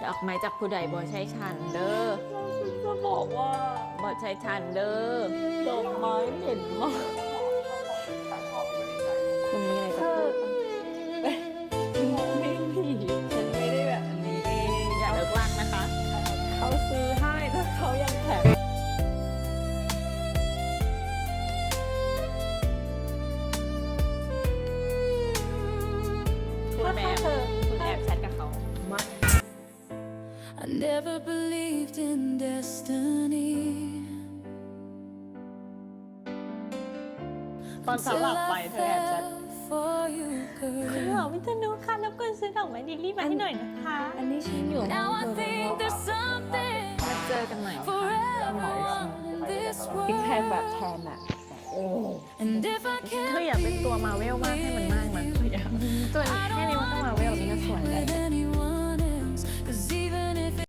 ดอกไม้จากผู้ใดบ่ใช่ฉันเด้อ จะบอกว่า บ่ใช่ฉันเด้อ ดอกไม้เหม็นมาก คุณมีอะไรจะพูดปะ ไม่ผิดฉันไม่ได้แบบอันนี้เอง อย่าเลิกลากนะคะ เขาซื้อให้แล้วเขายังแถม คุณแม่คุณแอบแชทกับเขา I never believed in destiny ตอนฉันหลับไปเธอแอบแชท for you, คุณ girl. หมอวิทนุค่ะรบกวนซื้อดอกไม้ดิลลี่มาให้หน่อยนะคะ อันนี้ฉันอยู่ห้อง Now เธ I อ think there's something มาเจอกันใหม่ forever in this พิกแพงแบบ world. แทนอะ And if I เธอ can't อย่าเป็นตัวมาเวลมากให้มันมากนะ be ตัวแค่นี้มันก็มาเวลนี่ก็สวยแล้ว with anyone